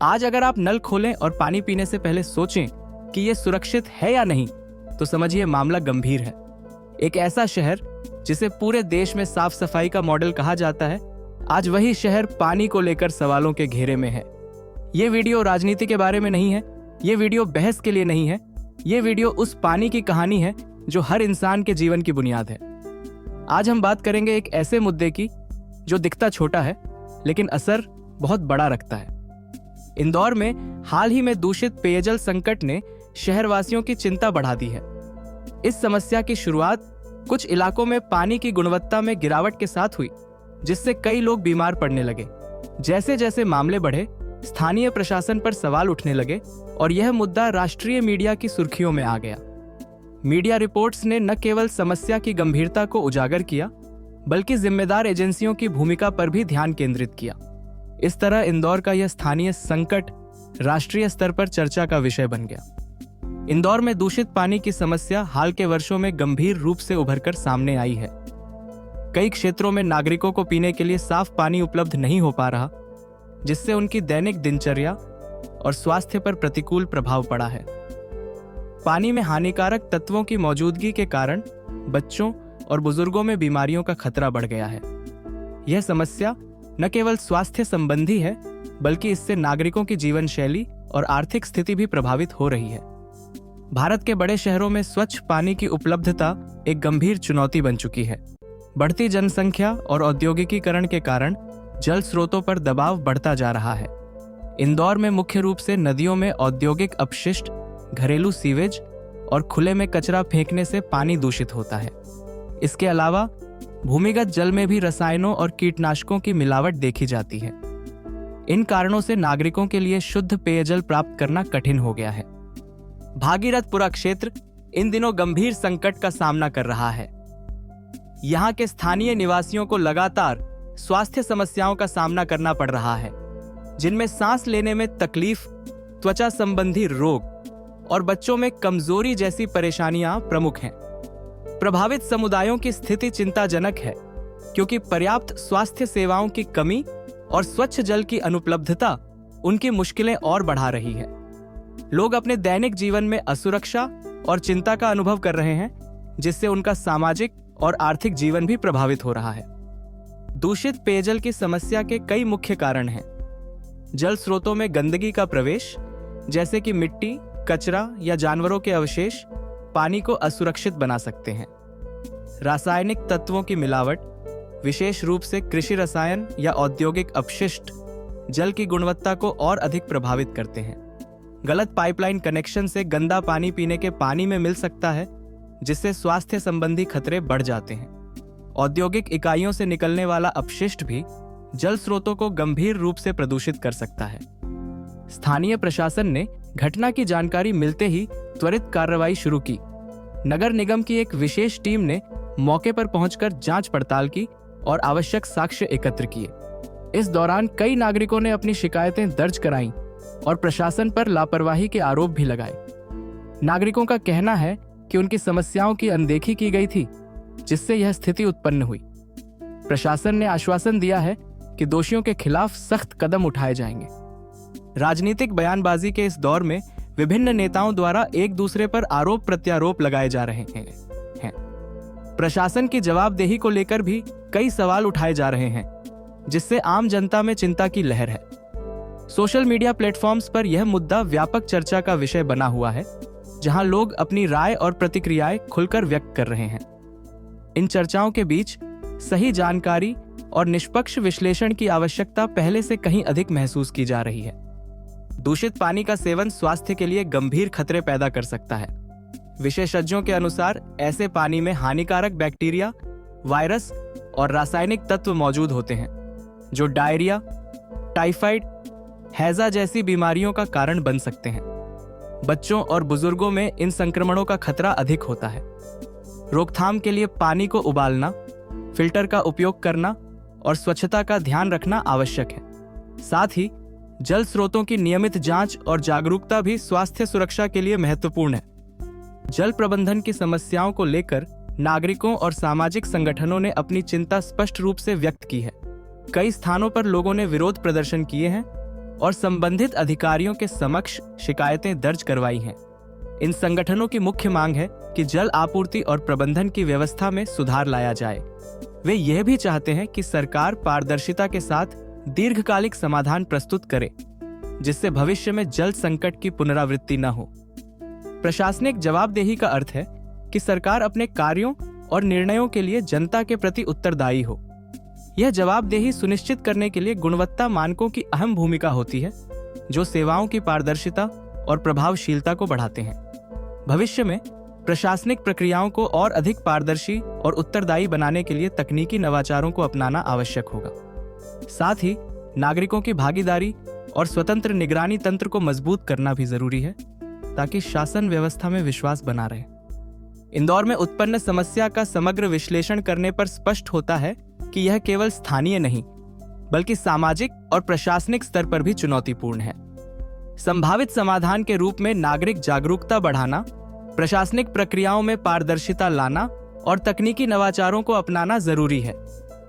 आज अगर आप नल खोलें और पानी पीने से पहले सोचें कि यह सुरक्षित है या नहीं, तो समझिए मामला गंभीर है। एक ऐसा शहर जिसे पूरे देश में साफ सफाई का मॉडल कहा जाता है, आज वही शहर पानी को लेकर सवालों के घेरे में है। ये वीडियो राजनीति के बारे में नहीं है, ये वीडियो बहस के लिए नहीं है, ये वीडियो उस पानी की कहानी है जो हर इंसान के जीवन की बुनियाद है। आज हम बात करेंगे एक ऐसे मुद्दे की जो दिखता छोटा है लेकिन असर बहुत बड़ा रखता है। इंदौर में हाल ही में दूषित पेयजल संकट ने शहरवासियों की चिंता बढ़ा दी है। इस समस्या की शुरुआत कुछ इलाकों में पानी की गुणवत्ता में गिरावट के साथ हुई, जिससे कई लोग बीमार पड़ने लगे। जैसे जैसे मामले बढ़े, स्थानीय प्रशासन पर सवाल उठने लगे और यह मुद्दा राष्ट्रीय मीडिया की सुर्खियों में आ गया। मीडिया रिपोर्ट्स ने न केवल समस्या की गंभीरता को उजागर किया, बल्कि जिम्मेदार एजेंसियों की भूमिका पर भी ध्यान केंद्रित किया। इस तरह इंदौर का यह स्थानीय संकट राष्ट्रीय स्तर पर चर्चा का विषय बन गया। इंदौर में दूषित पानी की समस्या हाल के वर्षों में गंभीर रूप से उभरकर सामने आई है। कई क्षेत्रों में नागरिकों को पीने के लिए साफ पानी उपलब्ध नहीं हो पा रहा, जिससे उनकी दैनिक दिनचर्या और स्वास्थ्य पर प्रतिकूल प्रभाव पड़ा है। पानी में हानिकारक तत्वों की मौजूदगी के कारण बच्चों और बुजुर्गों में बीमारियों का खतरा बढ़ गया है। यह समस्या न केवल स्वास्थ्य संबंधी है, बल्कि इससे नागरिकों की जीवन शैली और आर्थिक स्थिति भी प्रभावित हो रही है। भारत के बड़े शहरों में स्वच्छ पानी की उपलब्धता एक गंभीर चुनौती बन चुकी है। बढ़ती जनसंख्या और औद्योगिकीकरण के कारण जल स्रोतों पर दबाव बढ़ता जा रहा है। इंदौर में मुख्य रूप से नदियों में औद्योगिक अपशिष्ट, घरेलू सीवेज और खुले में कचरा फेंकने से पानी दूषित होता है। इसके अलावा भूमिगत जल में भी रसायनों और कीटनाशकों की मिलावट देखी जाती है। इन कारणों से नागरिकों के लिए शुद्ध पेयजल प्राप्त करना कठिन हो गया है। भागीरथपुरा क्षेत्र इन दिनों गंभीर संकट का सामना कर रहा है। यहाँ के स्थानीय निवासियों को लगातार स्वास्थ्य समस्याओं का सामना करना पड़ रहा है, जिनमें सांस लेने में तकलीफ, त्वचा संबंधी रोग और बच्चों में कमजोरी जैसी परेशानियां प्रमुख हैं। प्रभावित समुदायों की स्थिति चिंताजनक है, क्योंकि पर्याप्त स्वास्थ्य सेवाओं की कमी और स्वच्छ जल की अनुपलब्धता उनकी मुश्किलें और बढ़ा रही है। लोग अपने दैनिक जीवन में असुरक्षा और चिंता का अनुभव कर रहे हैं, जिससे उनका सामाजिक और आर्थिक जीवन भी प्रभावित हो रहा है। दूषित पेयजल की समस्या के कई मुख्य कारण हैं। जल स्रोतों में गंदगी का प्रवेश, जैसे कि मिट्टी, कचरा या जानवरों के अवशेष, पानी को असुरक्षित बना सकते हैं। रासायनिक तत्वों की मिलावट, विशेष रूप से कृषि रसायन या औद्योगिक अपशिष्ट, जल की गुणवत्ता को और अधिक प्रभावित करते हैं। गलत पाइपलाइन कनेक्शन से गंदा पानी पीने के पानी में मिल सकता है, जिससे स्वास्थ्य संबंधी खतरे बढ़ जाते हैं। औद्योगिक इकाइयों से निकलने वाला अपशिष्ट भी जल स्रोतों को गंभीर रूप से प्रदूषित कर सकता है। स्थानीय प्रशासन ने घटना की जानकारी मिलते ही त्वरित कार्रवाई शुरू की। नगर निगम की एक विशेष टीम ने मौके पर पहुंचकर जांच पड़ताल की और आवश्यक साक्ष्य एकत्र किए। इस दौरान कई नागरिकों ने अपनी शिकायतें दर्ज कराईं और प्रशासन पर लापरवाही के आरोप भी लगाए। नागरिकों का कहना है कि उनकी समस्याओं की अनदेखी की गई थी, जिससे यह स्थिति उत्पन्न हुई। प्रशासन ने आश्वासन दिया है कि दोषियों के खिलाफ सख्त कदम उठाए जाएंगे। राजनीतिक बयानबाजी के इस दौर में विभिन्न नेताओं द्वारा एक दूसरे पर आरोप प्रत्यारोप लगाए जा रहे हैं। प्रशासन की जवाबदेही को लेकर भी कई सवाल उठाए जा रहे हैं, जिससे आम जनता में चिंता की लहर है। सोशल मीडिया प्लेटफॉर्म्स पर यह मुद्दा व्यापक चर्चा का विषय बना हुआ है, जहां लोग अपनी राय और प्रतिक्रियाएं खुलकर व्यक्त कर रहे हैं। इन चर्चाओं के बीच सही जानकारी और निष्पक्ष विश्लेषण की आवश्यकता पहले से कहीं अधिक महसूस की जा रही है। दूषित पानी का सेवन स्वास्थ्य के लिए गंभीर खतरे पैदा कर सकता है। विशेषज्ञों के अनुसार ऐसे पानी में हानिकारक बैक्टीरिया, वायरस और रासायनिक तत्व मौजूद होते हैं, जो डायरिया, टाइफाइड, हैजा जैसी बीमारियों का कारण बन सकते हैं। बच्चों और बुजुर्गों में इन संक्रमणों का खतरा अधिक होता है। रोकथाम के लिए पानी को उबालना, फिल्टर का उपयोग करना और स्वच्छता का ध्यान रखना आवश्यक है। साथ ही जल स्रोतों की नियमित जांच और जागरूकता भी स्वास्थ्य सुरक्षा के लिए महत्वपूर्ण है। जल प्रबंधन की समस्याओं को लेकर नागरिकों और सामाजिक संगठनों ने अपनी चिंता स्पष्ट रूप से व्यक्त की है। कई स्थानों पर लोगों ने विरोध प्रदर्शन किए हैं और संबंधित अधिकारियों के समक्ष शिकायतें दर्ज करवाई हैं। इन संगठनों की मुख्य मांग है कि जल आपूर्ति और प्रबंधन की व्यवस्था में सुधार लाया जाए। वे यह भी चाहते हैं कि सरकार पारदर्शिता के साथ दीर्घकालिक समाधान प्रस्तुत करे, जिससे भविष्य में जल संकट की पुनरावृत्ति न हो। प्रशासनिक जवाबदेही का अर्थ है कि सरकार अपने कार्यों और निर्णयों के लिए जनता के प्रति उत्तरदायी हो। यह जवाबदेही सुनिश्चित करने के लिए गुणवत्ता मानकों की अहम भूमिका होती है, जो सेवाओं की पारदर्शिता और प्रभावशीलता को बढ़ाते हैं। भविष्य में प्रशासनिक प्रक्रियाओं को और अधिक पारदर्शी और उत्तरदायी बनाने के लिए तकनीकी नवाचारों को अपनाना आवश्यक होगा। साथ ही नागरिकों की भागीदारी और स्वतंत्र निगरानी तंत्र को मजबूत करना भी जरूरी है, ताकि शासन व्यवस्था में विश्वास बना रहे। इंदौर में उत्पन्न समस्या का समग्र विश्लेषण करने पर स्पष्ट होता है कि यह केवल स्थानीय नहीं, बल्कि सामाजिक और प्रशासनिक स्तर पर भी चुनौतीपूर्ण है। संभावित समाधान के रूप में नागरिक जागरूकता बढ़ाना, प्रशासनिक प्रक्रियाओं में पारदर्शिता लाना और तकनीकी नवाचारों को अपनाना जरूरी है।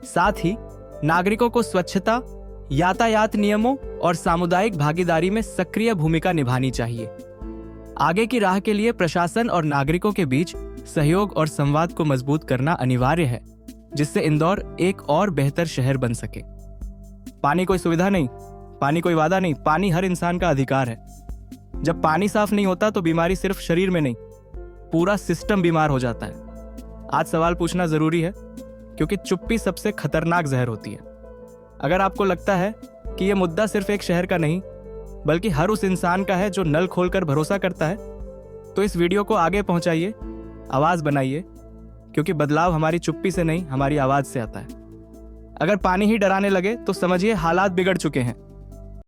साथ ही नागरिकों को स्वच्छता, यातायात नियमों और सामुदायिक भागीदारी में सक्रिय भूमिका निभानी चाहिए। आगे की राह के लिए प्रशासन और नागरिकों के बीच सहयोग और संवाद को मजबूत करना अनिवार्य है, जिससे इंदौर एक और बेहतर शहर बन सके। पानी कोई सुविधा नहीं, पानी कोई वादा नहीं, पानी हर इंसान का अधिकार है। जब पानी साफ नहीं होता तो बीमारी सिर्फ शरीर में नहीं, पूरा सिस्टम बीमार हो जाता है। आज सवाल पूछना जरूरी है, क्योंकि चुप्पी सबसे खतरनाक जहर होती है। अगर आपको लगता है कि यह मुद्दा सिर्फ एक शहर का नहीं, बल्कि हर उस इंसान का है जो नल खोलकर भरोसा करता है, तो इस वीडियो को आगे पहुंचाइए, आवाज बनाइए, क्योंकि बदलाव हमारी चुप्पी से नहीं, हमारी आवाज से आता है। अगर पानी ही डराने लगे तो समझिए हालात बिगड़ चुके हैं।